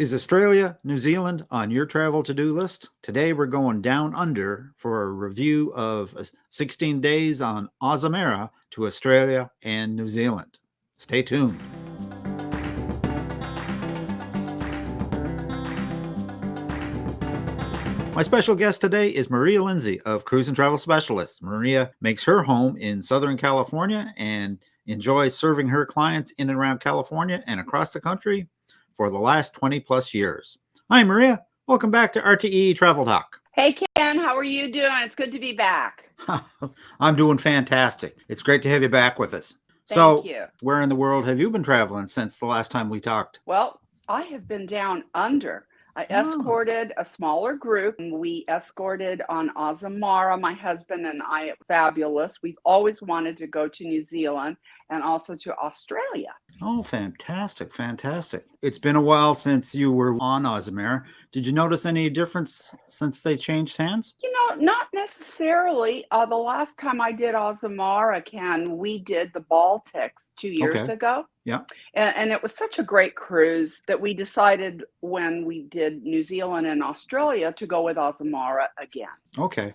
Is Australia, New Zealand on your travel to-do list? Today we're going down under for a review of 16 days on Azamara to Australia and New Zealand. Stay tuned. My special guest today is Maria Lindsey of Cruise and Travel Specialists. Maria makes her home in Southern California and enjoys serving her clients in and around California and across the country for the last 20 plus years. Hi, Maria. Welcome back to RTE Travel Talk. Hey, Ken. How are you doing? It's good to be back. I'm doing fantastic. It's great to have you back with us. Thank you. Where in the world have you been traveling since the last time we talked? Well, I have been down under. I escorted a smaller group. We escorted on Azamara, my husband and I. Fabulous. We've always wanted to go to New Zealand and also to Australia. Oh, fantastic, fantastic. It's been a while since you were on Azamara. Did you notice any difference since they changed hands? You know, not necessarily. The last time I did Azamara, Ken, we did the Baltics 2 years ago. Yeah. And it was such a great cruise that we decided when we did New Zealand and Australia to go with Azamara again. Okay.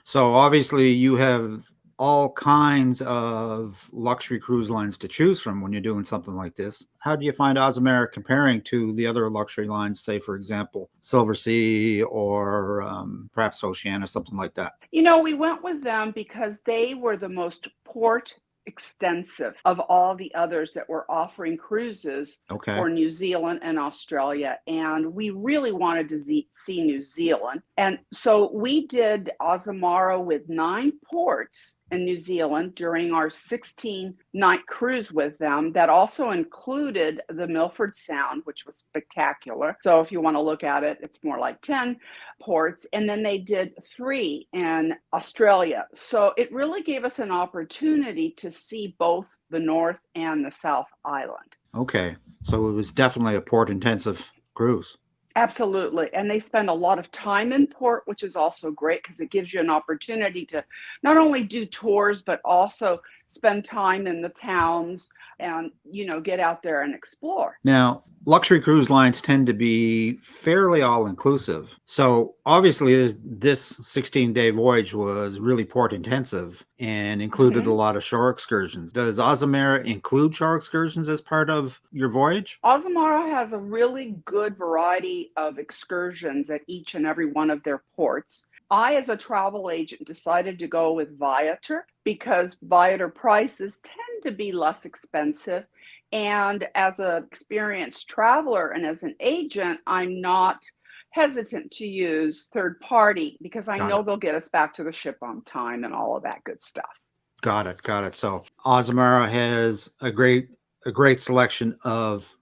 So obviously you have all kinds of luxury cruise lines to choose from when you're doing something like this. How do you find Azamara comparing to the other luxury lines, say, for example, Silver Sea or perhaps Oceania, something like that? You know, we went with them because they were the most port extensive of all the others that were offering cruises for New Zealand and Australia. And we really wanted to see New Zealand. And so we did Azamara with 9 ports in New Zealand during our 16-night cruise with them. That also included the Milford Sound, which was spectacular. So if you want to look at it, it's more like 10 ports. And then they did 3 in Australia. So it really gave us an opportunity to see both the North and the South Island. Okay. So it was definitely a port-intensive cruise. Absolutely. And they spend a lot of time in port, which is also great because it gives you an opportunity to not only do tours, but also spend time in the towns and, you know, get out there and explore. Now, luxury cruise lines tend to be fairly all-inclusive. So obviously this 16-day voyage was really port-intensive and included a lot of shore excursions. Does Azamara include shore excursions as part of your voyage? Azamara has a really good variety of excursions at each and every one of their ports. I, as a travel agent, decided to go with Viator because Viator prices tend to be less expensive. And as an experienced traveler and as an agent, I'm not hesitant to use third party because I know they'll get us back to the ship on time and all of that good stuff. Got it. So Azamara has a great selection of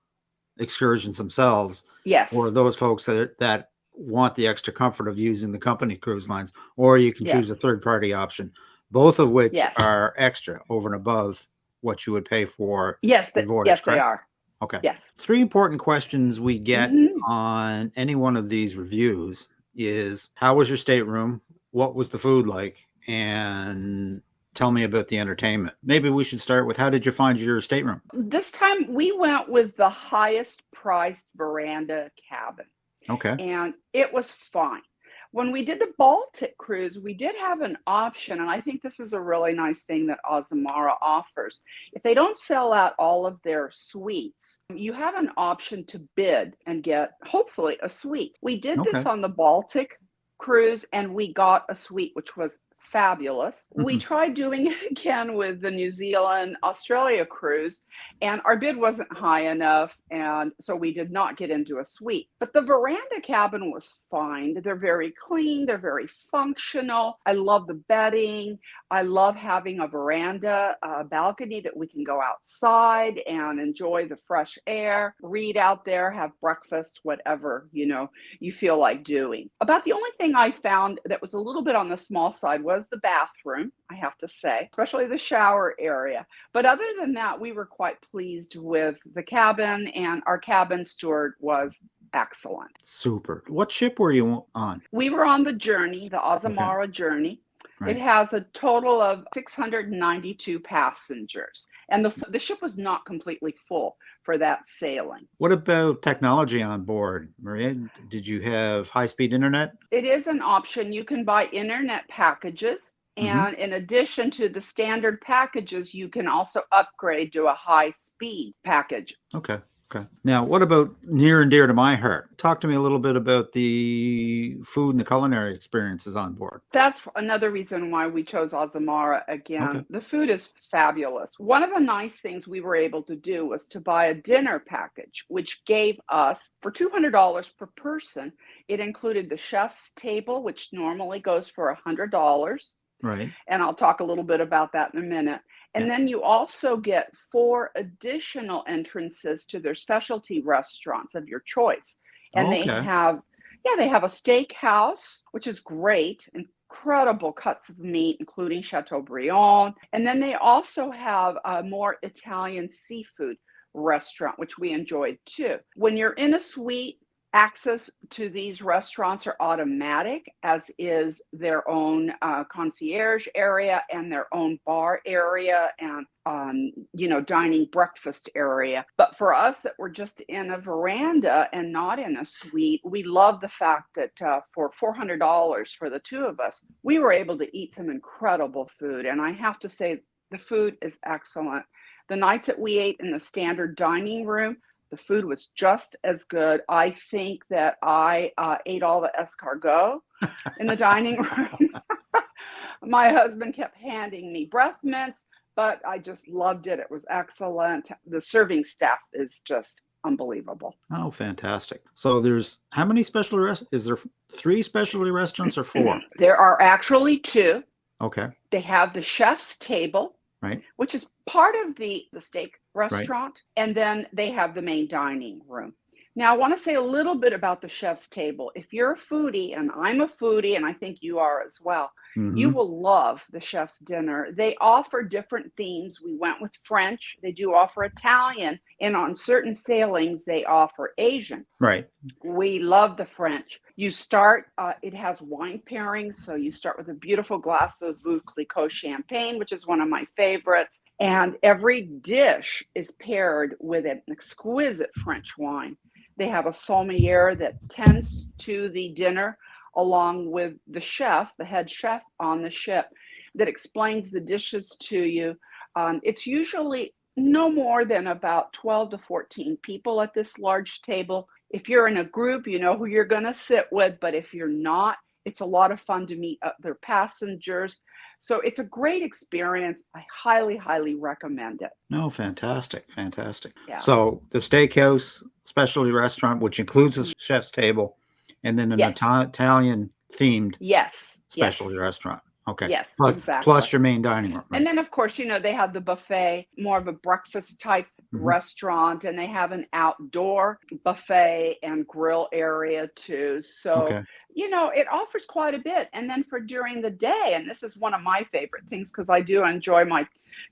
excursions themselves. Yes. For those folks that want the extra comfort of using the company cruise lines, or you can choose a third-party option, both of which are extra over and above what you would pay for the voyage. Yes, correct? they are. Okay. Yes. 3 important questions we get on any one of these reviews is, how was your stateroom? What was the food like? And tell me about the entertainment. Maybe we should start with, how did you find your stateroom? This time we went with the highest priced veranda cabin. Okay. And it was fine. When we did the Baltic cruise, we did have an option, and I think this is a really nice thing that Azamara offers. If they don't sell out all of their suites, you have an option to bid and get, hopefully, a suite. We did this on the Baltic cruise, and we got a suite, which was fabulous. We tried doing it again with the New Zealand Australia cruise, and our bid wasn't high enough, and so we did not get into a suite. But the veranda cabin was fine. They're very clean, they're very functional. I love the bedding. I love having a veranda, a balcony that we can go outside and enjoy the fresh air, read out there, have breakfast, whatever, you know, you feel like doing. About the only thing I found that was a little bit on the small side was the bathroom, I have to say, especially the shower area. But other than that, we were quite pleased with the cabin, and our cabin steward was excellent. Super. What ship were you on? We were on the Journey, the Azamara Journey. It has a total of 692 passengers, and the ship was not completely full for that sailing. What about technology on board, Maria? Did you have high-speed internet? It is an option. You can buy internet packages, and in addition to the standard packages, you can also upgrade to a high-speed package. Okay. Okay. Now, what about near and dear to my heart? Talk to me a little bit about the food and the culinary experiences on board. That's another reason why we chose Azamara again. Okay. The food is fabulous. One of the nice things we were able to do was to buy a dinner package, which gave us, for $200 per person, it included the chef's table, which normally goes for $100. Right. And I'll talk a little bit about that in a minute. And then you also get 4 additional entrances to their specialty restaurants of your choice. And they have a steakhouse, which is great, incredible cuts of meat, including Chateaubriand. And then they also have a more Italian seafood restaurant, which we enjoyed too. When you're in a suite, access to these restaurants are automatic, as is their own concierge area and their own bar area and, dining breakfast area. But for us that were just in a veranda and not in a suite, we love the fact that for $400 for the two of us, we were able to eat some incredible food. And I have to say, the food is excellent. The nights that we ate in the standard dining room, the food was just as good. I think that I ate all the escargot in the dining room. My husband kept handing me breath mints, but I just loved it. It was excellent. The serving staff is just unbelievable. Oh, fantastic. So there's how many specialty restaurants? Is there 3 specialty restaurants or 4? There are actually 2. Okay. They have the chef's table, right, which is part of the steak restaurant, and then they have the main dining room. Now, I want to say a little bit about the chef's table. If you're a foodie, and I'm a foodie, and I think you are as well, you will love the chef's dinner. They offer different themes. We went with French. They do offer Italian, and on certain sailings, they offer Asian. Right. We love the French. You start, it has wine pairings, so you start with a beautiful glass of Veuve Clicquot champagne, which is one of my favorites, and every dish is paired with an exquisite French wine. They have a sommelier that tends to the dinner along with the chef, the head chef on the ship, that explains the dishes to you. It's usually no more than about 12 to 14 people at this large table. If you're in a group, you know who you're going to sit with, but if you're not, it's a lot of fun to meet other passengers. So it's a great experience. I highly, highly recommend it. Oh, fantastic. Fantastic. Yeah. So the steakhouse specialty restaurant, which includes the chef's table, and then an Italian themed specialty restaurant. Okay. Yes, plus, exactly. Plus your main dining room. Right? And then, of course, they have the buffet, more of a breakfast type restaurant, and they have an outdoor buffet and grill area too. So, it offers quite a bit. And then for during the day, and this is one of my favorite things because I do enjoy my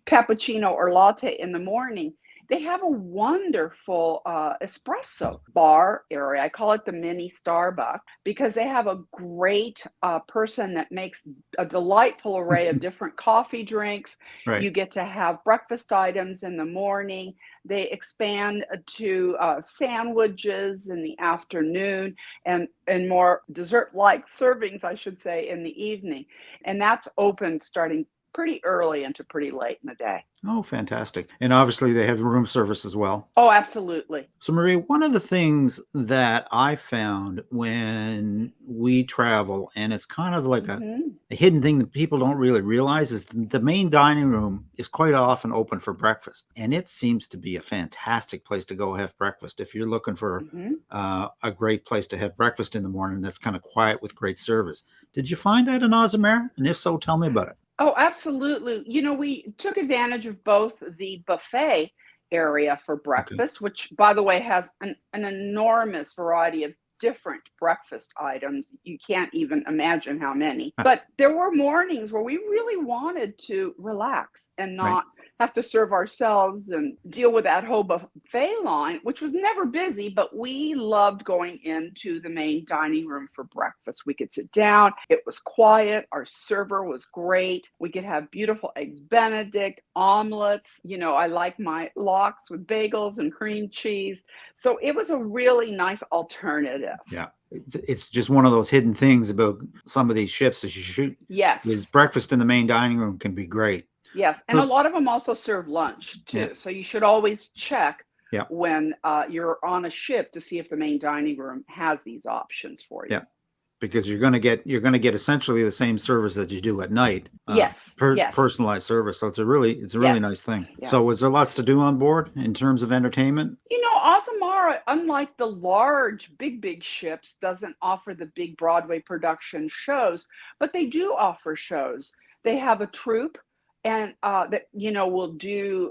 cappuccino or latte in the morning, they have a wonderful espresso bar area. I call it the mini Starbucks because they have a great person that makes a delightful array of different coffee drinks. Right. You get to have breakfast items in the morning. They expand to sandwiches in the afternoon and more dessert-like servings, I should say, in the evening. And that's open starting pretty early into pretty late in the day. Oh, fantastic. And obviously they have room service as well. Oh, absolutely. So Maria, one of the things that I found when we travel, and it's kind of like a hidden thing that people don't really realize, is the main dining room is quite often open for breakfast. And it seems to be a fantastic place to go have breakfast. If you're looking for a great place to have breakfast in the morning that's kind of quiet with great service. Did you find that in Azamara? And if so, tell me about it. Oh, absolutely. We took advantage of both the buffet area for breakfast, which, by the way, has an enormous variety of different breakfast items. You can't even imagine how many. But there were mornings where we really wanted to relax and Right. not have to serve ourselves and deal with that whole buffet line, which was never busy, but we loved going into the main dining room for breakfast. We could sit down. It was quiet. Our server was great. We could have beautiful eggs Benedict, omelets. You know, I like my lox with bagels and cream cheese. So it was a really nice alternative. Yeah. It's just one of those hidden things about some of these ships as you shoot. Yes. Is breakfast in the main dining room can be great. Yes. And a lot of them also serve lunch too. Yeah. So you should always check Yeah. when you're on a ship to see if the main dining room has these options for you. Yeah. Because you're going to get essentially the same service that you do at night. Yes. Personalized service. So it's a really nice thing. Yeah. So was there lots to do on board in terms of entertainment? You know, Azamara, unlike the large, big ships, doesn't offer the big Broadway production shows, but they do offer shows. They have a troupe and that, you know, will do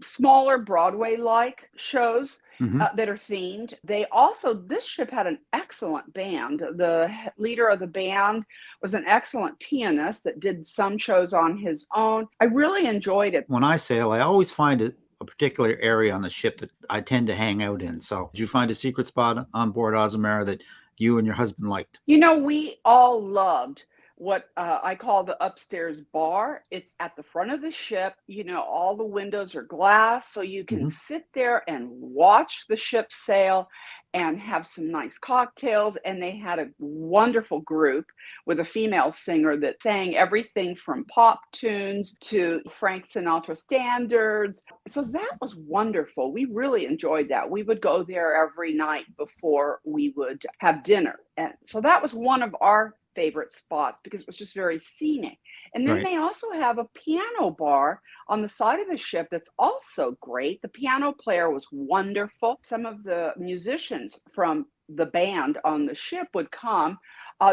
smaller Broadway-like shows that are themed. They also, this ship had an excellent band. The leader of the band was an excellent pianist that did some shows on his own. I really enjoyed it. When I sail, I always find a particular area on the ship that I tend to hang out in. So did you find a secret spot on board Azamara that you and your husband liked? You know, we all loved what I call the upstairs bar. It's at the front of the ship. You know, all the windows are glass, so you can sit there and watch the ship sail and have some nice cocktails. And they had a wonderful group with a female singer that sang everything from pop tunes to Frank Sinatra standards. So that was wonderful. We really enjoyed that. We would go there every night before we would have dinner. And so that was one of our favorite spots because it was just very scenic. And then they also have a piano bar on the side of the ship that's also great. The piano player was wonderful. Some of the musicians from the band on the ship would come.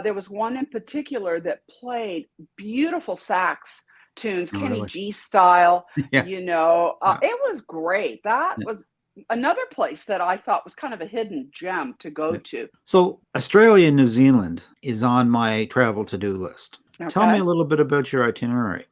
There was one in particular that played beautiful sax tunes, Kenny G style. You know, it was great. That was another place that I thought was kind of a hidden gem to go to. So Australia and New Zealand is on my travel to-do list. Tell me a little bit about your itinerary.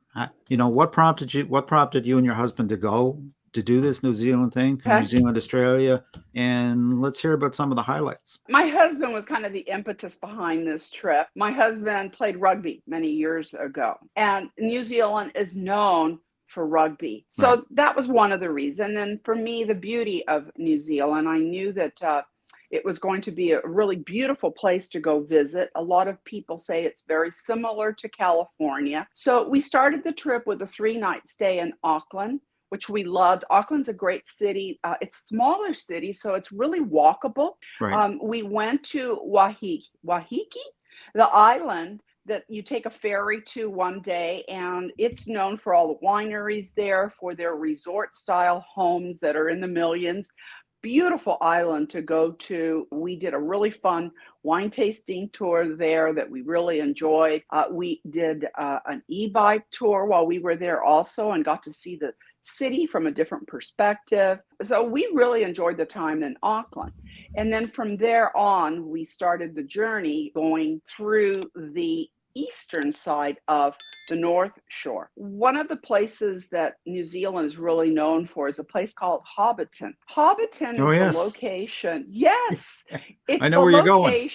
You know, what prompted you and your husband to go to do this New Zealand thing, New Zealand, Australia, and let's hear about some of the highlights. My husband was kind of the impetus behind this trip. My husband played rugby many years ago, and New Zealand is known for rugby. So that was one of the reasons. And for me, the beauty of New Zealand, I knew that it was going to be a really beautiful place to go visit. A lot of people say it's very similar to California. So we started the trip with a 3-night stay in Auckland, which we loved. Auckland's a great city. It's a smaller city, so it's really walkable. We went to Wahiki, the island that you take a ferry to one day, and it's known for all the wineries there, for their resort style homes that are in the millions. Beautiful island to go to. We did a really fun wine tasting tour there that we really enjoyed. We did an e-bike tour while we were there also and got to see the city from a different perspective. So we really enjoyed the time in Auckland. And then from there on, we started the journey going through the eastern side of the North Shore. One of the places that New Zealand is really known for is a place called Hobbiton. Hobbiton is the location. Yes, it's I know where you're going.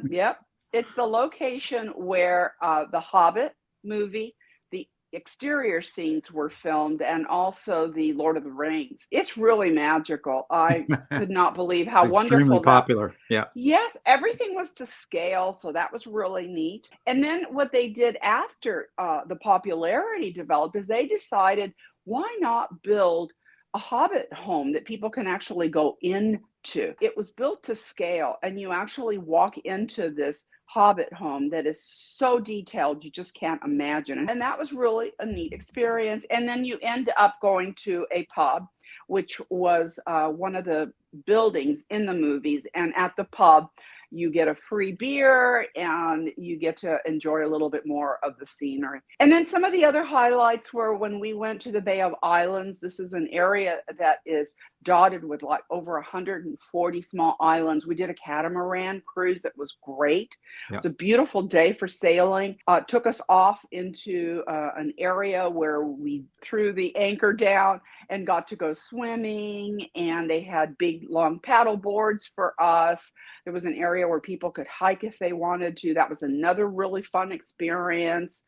Yep, it's the location where the Hobbit movie, the exterior scenes were filmed, and also the Lord of the Rings. It's really magical. I could not believe how wonderful. Extremely popular. Yeah. Yes, everything was to scale, so that was really neat. And then what they did after the popularity developed is they decided, why not build a Hobbit home that people can actually go into? It was built to scale, and you actually walk into this Hobbit home that is so detailed you just can't imagine. And that was really a neat experience. And then you end up going to a pub, which was one of the buildings in the movies. And at the pub, you get a free beer and you get to enjoy a little bit more of the scenery. And then some of the other highlights were when we went to the Bay of Islands. This is an area that is dotted with like over 140 small islands. We did a catamaran cruise that was great. It was a beautiful day for sailing. It took us off into an area where we threw the anchor down and got to go swimming, and they had big long paddle boards for us. There was an area where people could hike if they wanted to. That was another really fun experience.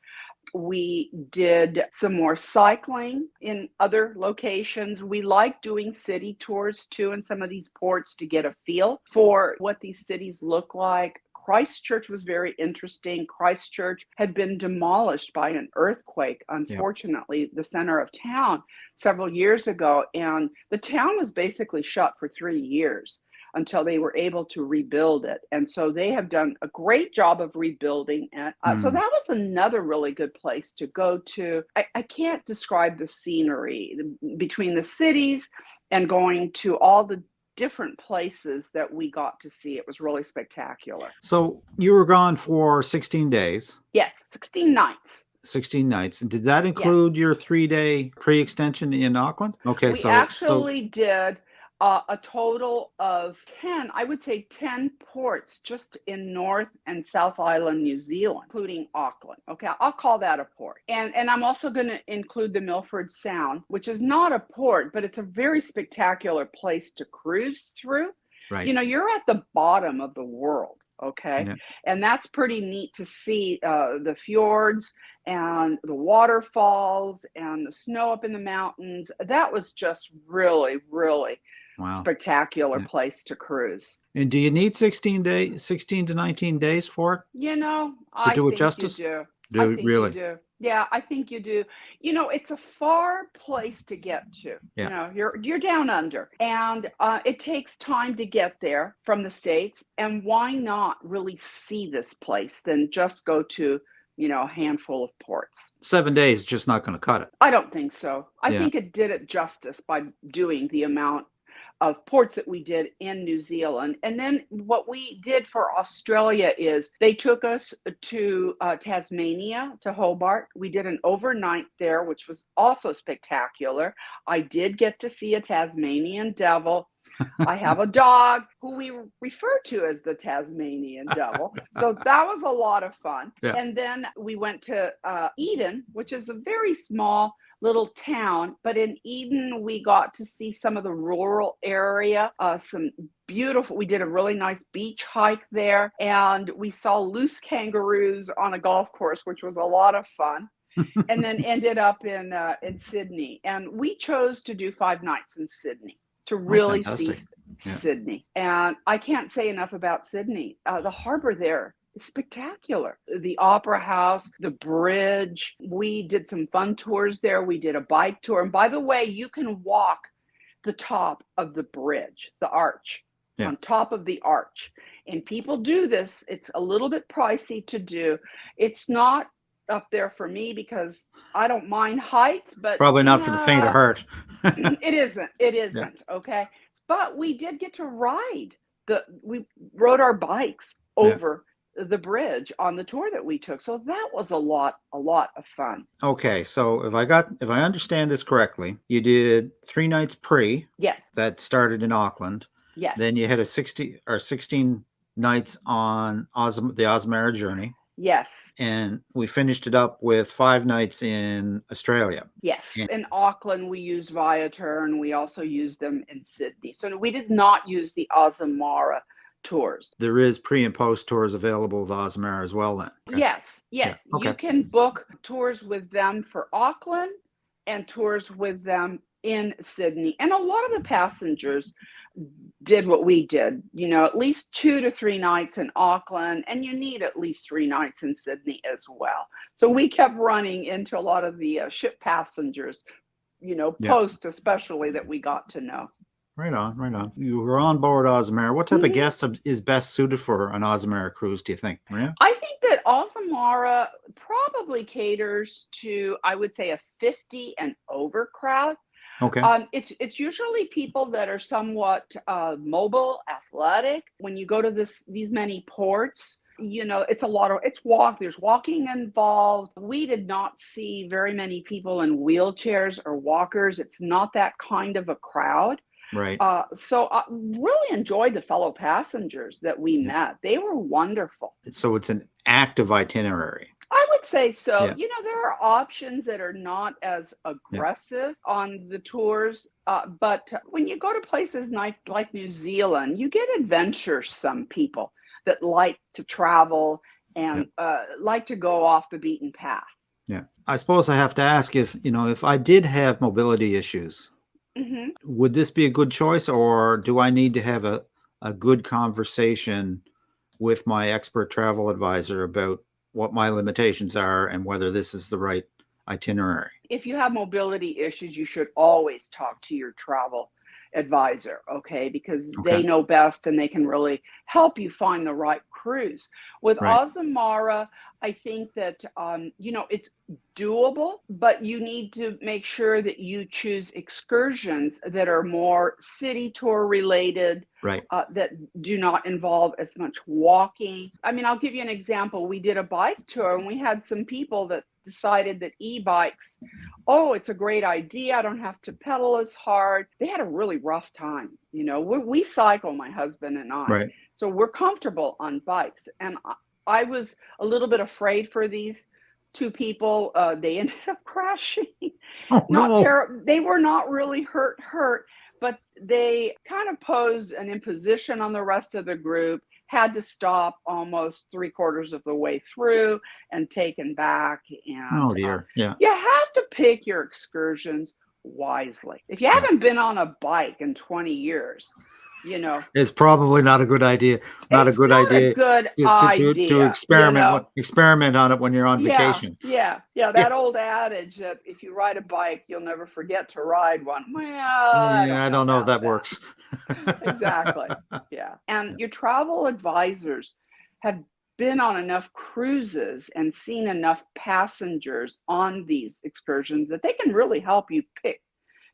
We did some more cycling in other locations. We like doing city tours too in some of these ports to get a feel for what these cities look like. Christchurch was very interesting. Christchurch had been demolished by an earthquake, unfortunately, the center of town several years ago. And the town was basically shut for 3 years until they were able to rebuild it. And so they have done a great job of rebuilding it. So that was another really good place to go to. I can't describe the scenery between the cities and going to all the different places that we got to see. It was really spectacular. So you were gone for 16 days? Yes, 16 nights. 16 nights. Did that include your 3-day pre-extension in Auckland? Okay, we actually did a total of 10, I would say 10 ports just in North and South Island, New Zealand, including Auckland. Okay, I'll call that a port. And I'm also going to include the Milford Sound, which is not a port, but it's a very spectacular place to cruise through. Right. You know, you're at the bottom of the world. Okay. Yeah. And that's pretty neat to see the fjords and the waterfalls and the snow up in the mountains. That was just really, really spectacular place to cruise. And do you need 16 to 19 days for it? You know, to do it justice? You do. I think you do. Yeah, I think you do. You know, it's a far place to get to. Yeah. You know, you're down under, and it takes time to get there from the States. And why not really see this place than just go to, you know, a handful of ports? 7 days just not going to cut it. I don't think so. I think it did it justice by doing the amount of ports that we did in New Zealand. And then what we did for Australia is they took us to Tasmania, to Hobart. We did an overnight there, which was also spectacular. I did get to see a Tasmanian devil. I have a dog who we refer to as the Tasmanian devil. So that was a lot of fun. Yeah. And then we went to Eden, which is a very small little town, but in Eden we got to see some of the rural area, we did a really nice beach hike there, and we saw loose kangaroos on a golf course, which was a lot of fun. And then ended up in Sydney, and we chose to do 5 nights in Sydney to really see Sydney. And I can't say enough about Sydney. The harbor there, spectacular. The Opera House, the bridge. We did some fun tours there. We did a bike tour. And by the way, you can walk the top of the bridge, the arch, on top of the arch. And people do this. It's a little bit pricey to do. It's not up there for me because I don't mind heights, but probably not for the faint of heart. It isn't. Okay. But we did get to ride. We rode our bikes over the bridge on the tour that we took. So that was a lot of fun. Okay. So if I understand this correctly, you did 3 nights pre. Yes. That started in Auckland. Yes. Then you had a 16 nights on the Azamara journey. Yes. And we finished it up with 5 nights in Australia. Yes. In Auckland, we used Viator, and we also used them in Sydney. So we did not use the Azamara tours. There is pre and post tours available with Azamara as well then. Okay. Yes. Yeah. Okay. You can book tours with them for Auckland and tours with them in Sydney. And a lot of the passengers did what we did, you know, at least 2 to 3 nights in Auckland, and you need at least 3 nights in Sydney as well. So we kept running into a lot of the ship passengers, you know, post especially, that we got to know. Right on. You were on board Azamara. What type of guest is best suited for an Azamara cruise, do you think, Maria? I think that Azamara probably caters to, I would say, a 50 and over crowd. Okay. It's usually people that are somewhat mobile, athletic. When you go to these many ports, you know, there's walking involved. We did not see very many people in wheelchairs or walkers. It's not that kind of a crowd. Right. So I really enjoyed the fellow passengers that we Yeah. met. They were wonderful. So it's an active itinerary. I would say so. Yeah. There are options that are not as Yeah. aggressive on the tours, but when you go to places like New Zealand, you get adventuresome people that like to travel Yeah. and like to go off the beaten path. Yeah. I suppose I have to ask if I did have mobility issues, Hmm. would this be a good choice, or do I need to have a good conversation with my expert travel advisor about what my limitations are and whether this is the right itinerary? If you have mobility issues, you should always talk to your travel advisor, okay? Because Okay. they know best and they can really help you find the right cruise. With Right. Azamara, I think that it's doable, but you need to make sure that you choose excursions that are more city tour related, Right. that do not involve as much walking. I mean, I'll give you an example. We did a bike tour and we had some people that decided that e-bikes, oh, it's a great idea. I don't have to pedal as hard. They had a really rough time. We cycle, my husband and I. Right. So we're comfortable on bikes. And I was a little bit afraid for these two people. They ended up crashing. Oh, Not no. terrible. They were not really hurt, but they kind of posed an imposition on the rest of the group, had to stop almost 3/4 of the way through and taken back. Oh, And dear. Yeah. you have to pick your excursions wisely. If you Yeah. haven't been on a bike in 20 years, It's probably not a good idea. Not a it's good not a idea good to idea, experiment on it when you're on Yeah, vacation. yeah, yeah. Yeah. That old adage that if you ride a bike, you'll never forget to ride one. Well, I Yeah, don't I know don't know if about that that. works. Exactly. Yeah. And Yeah. your travel advisors have been on enough cruises and seen enough passengers on these excursions that they can really help you pick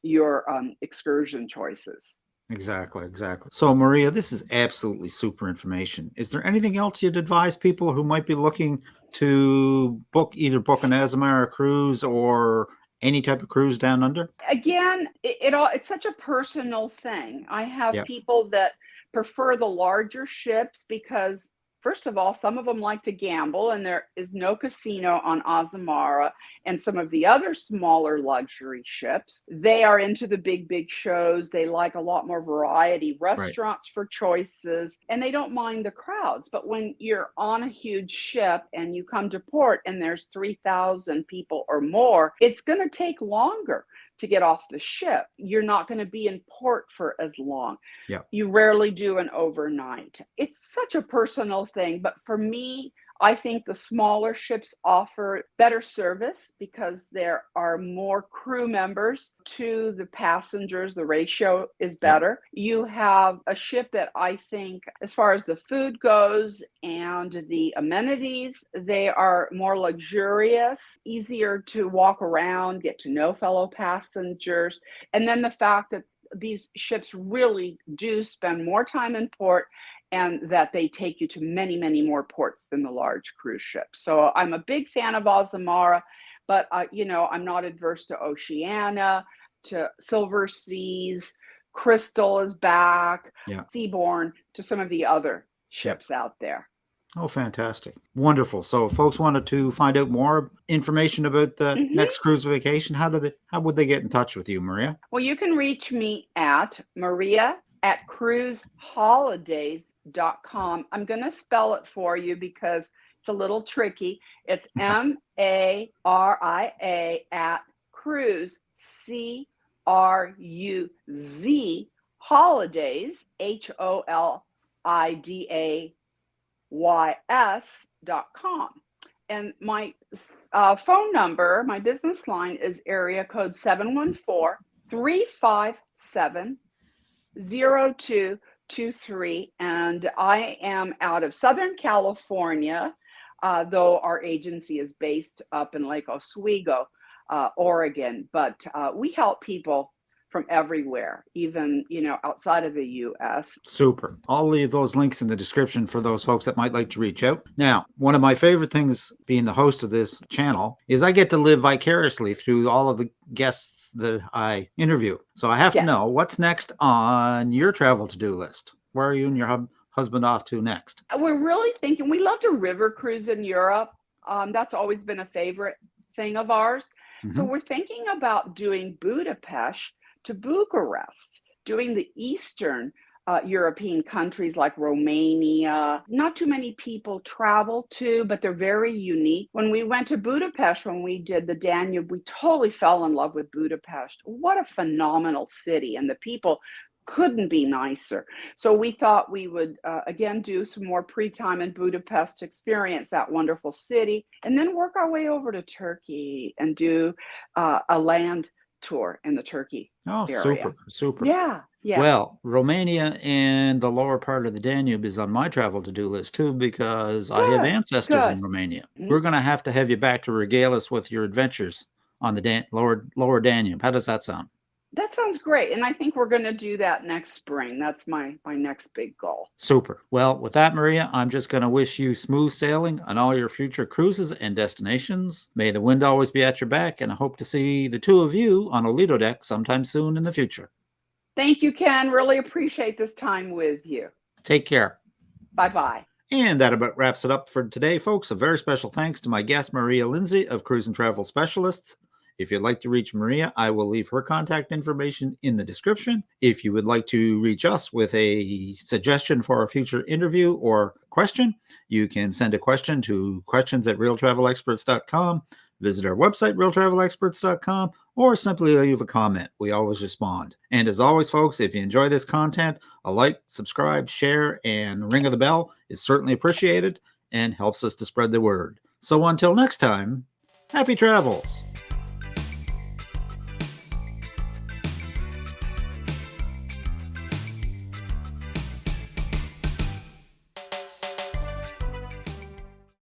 your excursion choices. Exactly. So, Maria, this is absolutely super information. Is there anything else you'd advise people who might be looking to book an Azamara cruise or any type of cruise down under? Again, it's such a personal thing. I have Yeah. people that prefer the larger ships because, first of all, some of them like to gamble, and there is no casino on Azamara. And some of the other smaller luxury ships, they are into the big shows. They like a lot more variety, Right. restaurants for choices, and they don't mind the crowds. But when you're on a huge ship and you come to port and there's 3,000 people or more, it's going to take longer to get off the ship. You're not going to be in port for as long. Yeah. You rarely do an overnight. It's such a personal thing, but for me, I think the smaller ships offer better service because there are more crew members to the passengers. The ratio is Yeah. better. You have a ship that I think, as far as the food goes and the amenities, they are more luxurious, easier to walk around, get to know fellow passengers. And then the fact that these ships really do spend more time in port and that they take you to many more ports than the large cruise ships. So I'm a big fan of Azamara, but I'm not adverse to Oceania, to Silver Seas. Crystal is back, Yeah. Seabourn, to some of the other ships out there. Oh, fantastic. Wonderful. So if folks wanted to find out more information about the Mhm. next cruise vacation, how would they get in touch with you, Maria? Well, you can reach me at maria@cruiseholidays.com. I'm going to spell it for you because it's a little tricky. It's MARIA at cruise, CRUZ, holidays, HOLIDAYS.com. And my phone number, my business line is area code 714-357-0223. And I am out of Southern California, though our agency is based up in Lake Oswego, Oregon. But we help people from everywhere, even, outside of the U.S. Super. I'll leave those links in the description for those folks that might like to reach out. Now, one of my favorite things being the host of this channel is I get to live vicariously through all of the guests guests that I interview. So I have to Yes. know what's next on your travel to-do list. Where are you and your husband off to next? We're really thinking, we loved a river cruise in Europe. That's always been a favorite thing of ours. So Mhm. we're thinking about doing Budapest to Bucharest, doing the Eastern European countries like Romania. Not too many people travel to, but they're very unique. When we went to Budapest, when we did the Danube, we totally fell in love with Budapest. What a phenomenal city, and the people couldn't be nicer. So we thought we would again do some more pre-time in Budapest, experience that wonderful city, and then work our way over to Turkey and do a land tour in the Turkey Oh, area. super. Yeah, yeah. Well, Romania and the lower part of the Danube is on my travel to-do list too, because I have Good, ancestors in good. Romania. Mhm. We're going to have you back to regale us with your adventures on the lower Danube. How does that sound? That sounds great, and I think we're going to do that next spring. That's my next big goal. Super. Well, with that, Maria, I'm just going to wish you smooth sailing on all your future cruises and destinations. May the wind always be at your back, and I hope to see the two of you on a Lido deck sometime soon in the future. Thank you, Ken. Really appreciate this time with you. Take care. Bye-bye. And that about wraps it up for today, folks. A very special thanks to my guest, Maria Lindsey of Cruise and Travel Specialists. If you'd like to reach Maria, I will leave her contact information in the description. If you would like to reach us with a suggestion for a future interview or question, you can send a question to questions@realtravelexperts.com. Visit our website, realtravelexperts.com, or simply leave a comment. We always respond. And as always, folks, if you enjoy this content, a like, subscribe, share, and ring of the bell is certainly appreciated and helps us to spread the word. So until next time, happy travels.